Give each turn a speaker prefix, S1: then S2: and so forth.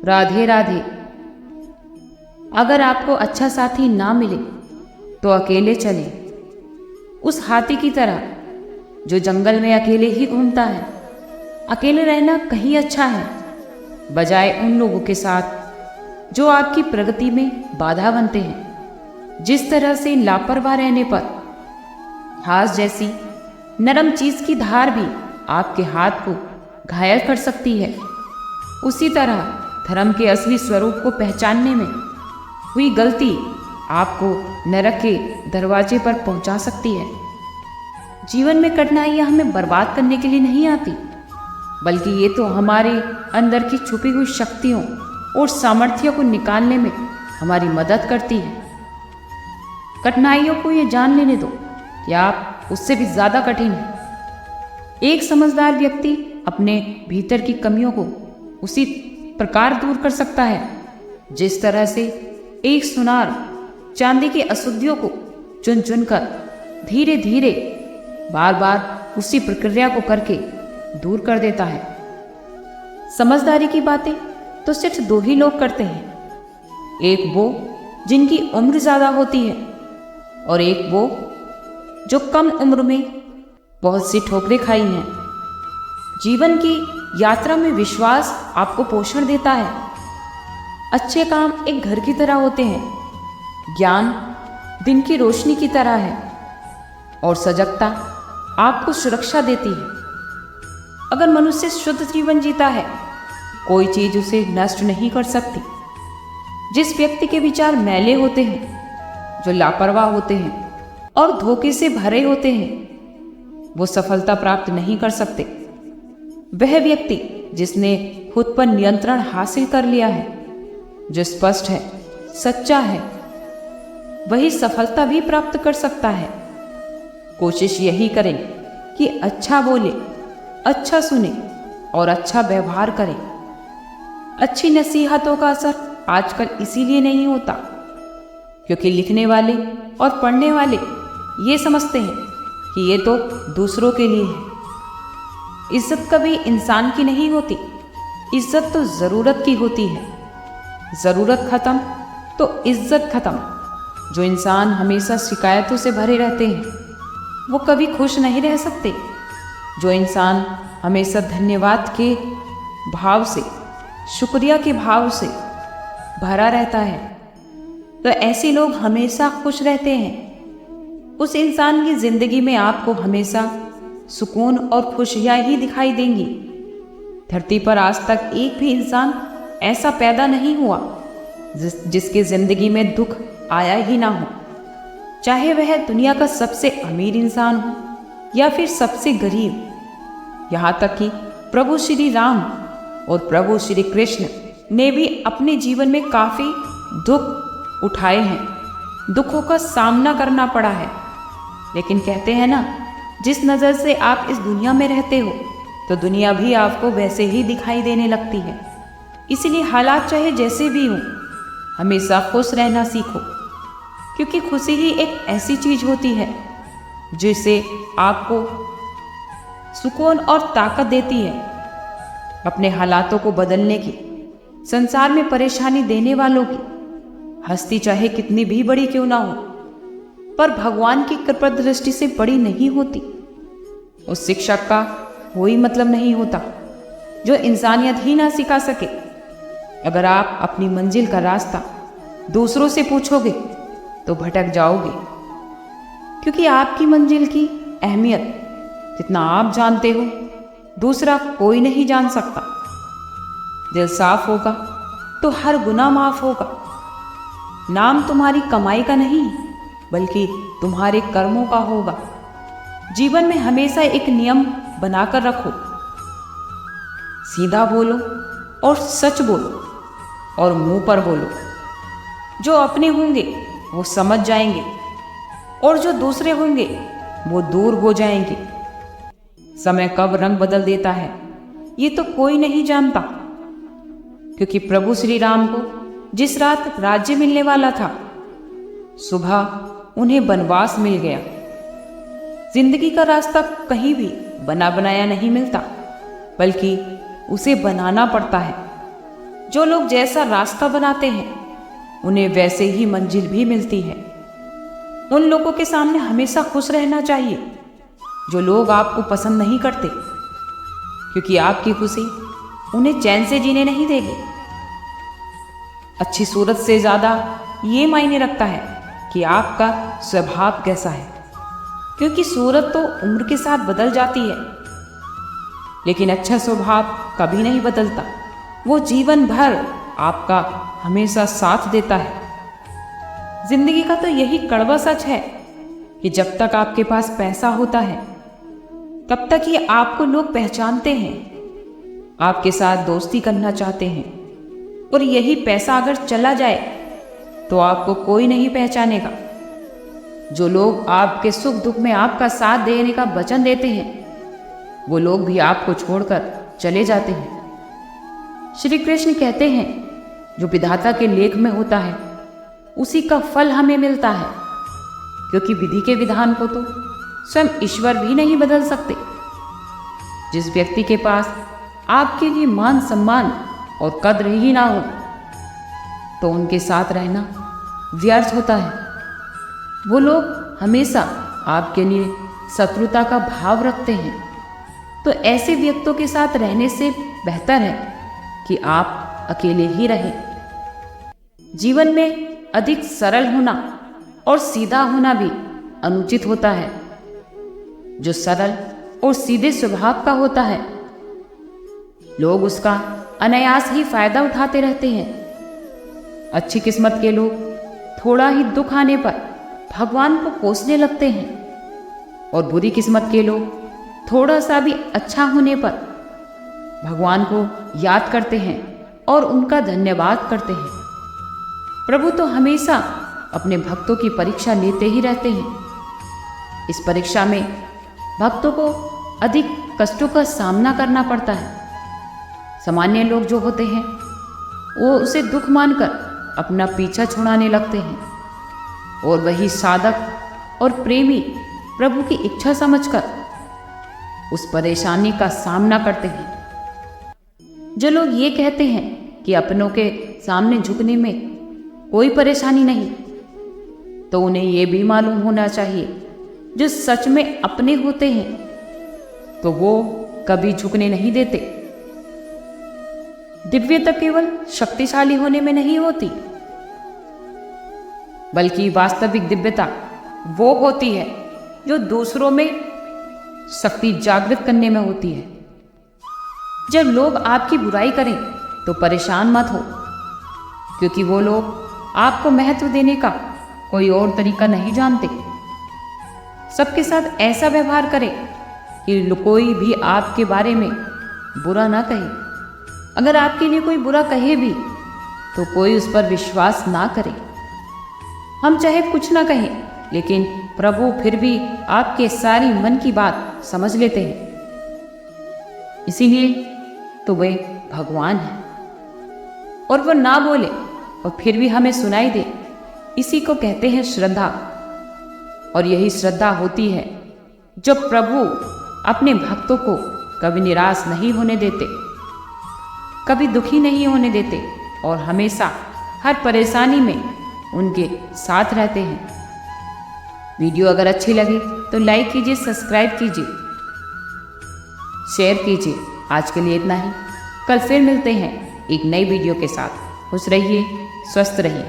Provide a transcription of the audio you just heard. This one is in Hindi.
S1: राधे राधे। अगर आपको अच्छा साथी ना मिले तो अकेले चले, उस हाथी की तरह जो जंगल में अकेले ही घूमता है। अकेले रहना कहीं अच्छा है, बजाय उन लोगों के साथ जो आपकी प्रगति में बाधा बनते हैं। जिस तरह से लापरवाह रहने पर घास जैसी नरम चीज की धार भी आपके हाथ को घायल कर सकती है, उसी तरह धर्म के असली स्वरूप को पहचानने में हुई गलती आपको नरक के दरवाजे पर पहुंचा सकती है। जीवन में कठिनाइयां हमें बर्बाद करने के लिए नहीं आती, बल्कि ये तो हमारे अंदर की छुपी हुई शक्तियों और सामर्थ्य को निकालने में हमारी मदद करती है। कठिनाइयों को ये जान लेने दो कि आप उससे भी ज़्यादा कठिन हैं। एक समझदार व्यक्ति अपने भीतर की कमियों को उसी प्रकार दूर कर सकता है जिस तरह से एक सुनार चांदी की अशुद्धियों को चुन चुन कर धीरे धीरे बार बार उसी प्रक्रिया को करके दूर कर देता है। समझदारी की बातें तो सिर्फ दो ही लोग करते हैं, एक वो जिनकी उम्र ज़्यादा होती है और एक वो जो कम उम्र में बहुत सी ठोकरें खाई हैं। जीवन की यात्रा में विश्वास आपको पोषण देता है। अच्छे काम एक घर की तरह होते हैं, ज्ञान दिन की रोशनी की तरह है और सजगता आपको सुरक्षा देती है। अगर मनुष्य शुद्ध जीवन जीता है, कोई चीज उसे नष्ट नहीं कर सकती। जिस व्यक्ति के विचार मैले होते हैं, जो लापरवाह होते हैं और धोखे से भरे होते हैं, वो सफलता प्राप्त नहीं कर सकते। वह व्यक्ति जिसने खुद पर नियंत्रण हासिल कर लिया है, जो स्पष्ट है, सच्चा है, वही सफलता भी प्राप्त कर सकता है। कोशिश यही करें कि अच्छा बोले, अच्छा सुने और अच्छा व्यवहार करें। अच्छी नसीहतों का असर आजकल इसीलिए नहीं होता क्योंकि लिखने वाले और पढ़ने वाले ये समझते हैं कि ये तो दूसरों के लिए है। इज्जत कभी इंसान की नहीं होती, इज्जत तो ज़रूरत की होती है। ज़रूरत खत्म तो इज्जत खत्म। जो इंसान हमेशा शिकायतों से भरे रहते हैं, वो कभी खुश नहीं रह सकते। जो इंसान हमेशा धन्यवाद के भाव से, शुक्रिया के भाव से भरा रहता है, तो ऐसे लोग हमेशा खुश रहते हैं। उस इंसान की जिंदगी में आपको हमेशा सुकून और खुशियाँ ही दिखाई देंगी। धरती पर आज तक एक भी इंसान ऐसा पैदा नहीं हुआ जिसकी जिंदगी में दुख आया ही ना हो, चाहे वह दुनिया का सबसे अमीर इंसान हो या फिर सबसे गरीब। यहाँ तक कि प्रभु श्री राम और प्रभु श्री कृष्ण ने भी अपने जीवन में काफ़ी दुख उठाए हैं, दुखों का सामना करना पड़ा है। लेकिन कहते हैं ना, जिस नज़र से आप इस दुनिया में रहते हो तो दुनिया भी आपको वैसे ही दिखाई देने लगती है। इसलिए हालात चाहे जैसे भी हों, हमेशा खुश रहना सीखो, क्योंकि खुशी ही एक ऐसी चीज होती है जिसे आपको सुकून और ताकत देती है अपने हालातों को बदलने की। संसार में परेशानी देने वालों की हस्ती चाहे कितनी भी बड़ी क्यों ना हो, पर भगवान की कृपा दृष्टि से बड़ी नहीं होती। उस शिक्षक का कोई मतलब नहीं होता जो इंसानियत ही ना सिखा सके। अगर आप अपनी मंजिल का रास्ता दूसरों से पूछोगे तो भटक जाओगे, क्योंकि आपकी मंजिल की अहमियत जितना आप जानते हो दूसरा कोई नहीं जान सकता। दिल साफ होगा तो हर गुनाह माफ होगा। नाम तुम्हारी कमाई का नहीं बल्कि तुम्हारे कर्मों का होगा। जीवन में हमेशा एक नियम बनाकर रखो, सीधा बोलो और सच बोलो और मुंह पर बोलो। जो अपने होंगे वो समझ जाएंगे और जो दूसरे होंगे वो दूर हो जाएंगे। समय कब रंग बदल देता है ये तो कोई नहीं जानता, क्योंकि प्रभु श्री राम को जिस रात राज्य मिलने वाला था, सुबह उन्हें वनवास मिल गया। जिंदगी का रास्ता कहीं भी बना बनाया नहीं मिलता, बल्कि उसे बनाना पड़ता है। जो लोग जैसा रास्ता बनाते हैं उन्हें वैसे ही मंजिल भी मिलती है। उन लोगों के सामने हमेशा खुश रहना चाहिए जो लोग आपको पसंद नहीं करते, क्योंकि आपकी खुशी उन्हें चैन से जीने नहीं देगी। अच्छी सूरत से ज़्यादा ये मायने रखता है कि आपका स्वभाव कैसा है, क्योंकि सूरत तो उम्र के साथ बदल जाती है, लेकिन अच्छा स्वभाव कभी नहीं बदलता। वो जीवन भर आपका हमेशा साथ देता है। जिंदगी का तो यही कड़वा सच है कि जब तक आपके पास पैसा होता है तब तक ही आपको लोग पहचानते हैं, आपके साथ दोस्ती करना चाहते हैं, और यही पैसा अगर चला जाए तो आपको कोई नहीं पहचानेगा। जो लोग आपके सुख दुख में आपका साथ देने का वचन देते हैं वो लोग भी आपको छोड़कर चले जाते हैं। श्री कृष्ण कहते हैं जो विधाता के लेख में होता है उसी का फल हमें मिलता है, क्योंकि विधि के विधान को तो स्वयं ईश्वर भी नहीं बदल सकते। जिस व्यक्ति के पास आपके लिए मान सम्मान और कद्र ही ना हो तो उनके साथ रहना व्यर्थ होता है। वो लोग हमेशा आपके लिए शत्रुता का भाव रखते हैं, तो ऐसे व्यक्तियों के साथ रहने से बेहतर है कि आप अकेले ही रहें। जीवन में अधिक सरल होना और सीधा होना भी अनुचित होता है। जो सरल और सीधे स्वभाव का होता है लोग उसका अनायास ही फायदा उठाते रहते हैं। अच्छी किस्मत के लोग थोड़ा ही दुख आने पर भगवान को कोसने लगते हैं, और बुरी किस्मत के लोग थोड़ा सा भी अच्छा होने पर भगवान को याद करते हैं और उनका धन्यवाद करते हैं। प्रभु तो हमेशा अपने भक्तों की परीक्षा लेते ही रहते हैं। इस परीक्षा में भक्तों को अधिक कष्टों का सामना करना पड़ता है। सामान्य लोग जो होते हैं वो उसे दुख मानकर अपना पीछा छुड़ाने लगते हैं, और वही साधक और प्रेमी प्रभु की इच्छा समझकर उस परेशानी का सामना करते हैं। जो लोग ये कहते हैं कि अपनों के सामने झुकने में कोई परेशानी नहीं, तो उन्हें यह भी मालूम होना चाहिए जो सच में अपने होते हैं तो वो कभी झुकने नहीं देते। दिव्यता केवल शक्तिशाली होने में नहीं होती, बल्कि वास्तविक दिव्यता वो होती है जो दूसरों में शक्ति जागृत करने में होती है। जब लोग आपकी बुराई करें तो परेशान मत हो, क्योंकि वो लोग आपको महत्व देने का कोई और तरीका नहीं जानते। सबके साथ ऐसा व्यवहार करें कि कोई भी आपके बारे में बुरा ना कहे। अगर आपके लिए कोई बुरा कहे भी तो कोई उस पर विश्वास ना करे। हम चाहे कुछ ना कहें, लेकिन प्रभु फिर भी आपके सारी मन की बात समझ लेते हैं। इसीलिए तो वे भगवान हैं, और वो ना बोले और फिर भी हमें सुनाई दे, इसी को कहते हैं श्रद्धा। और यही श्रद्धा होती है जो प्रभु अपने भक्तों को कभी निराश नहीं होने देते, कभी दुखी नहीं होने देते, और हमेशा हर परेशानी में उनके साथ रहते हैं। वीडियो अगर अच्छी लगे तो लाइक कीजिए, सब्सक्राइब कीजिए, शेयर कीजिए। आज के लिए इतना ही। कल फिर मिलते हैं एक नई वीडियो के साथ। खुश रहिए, स्वस्थ रहिए।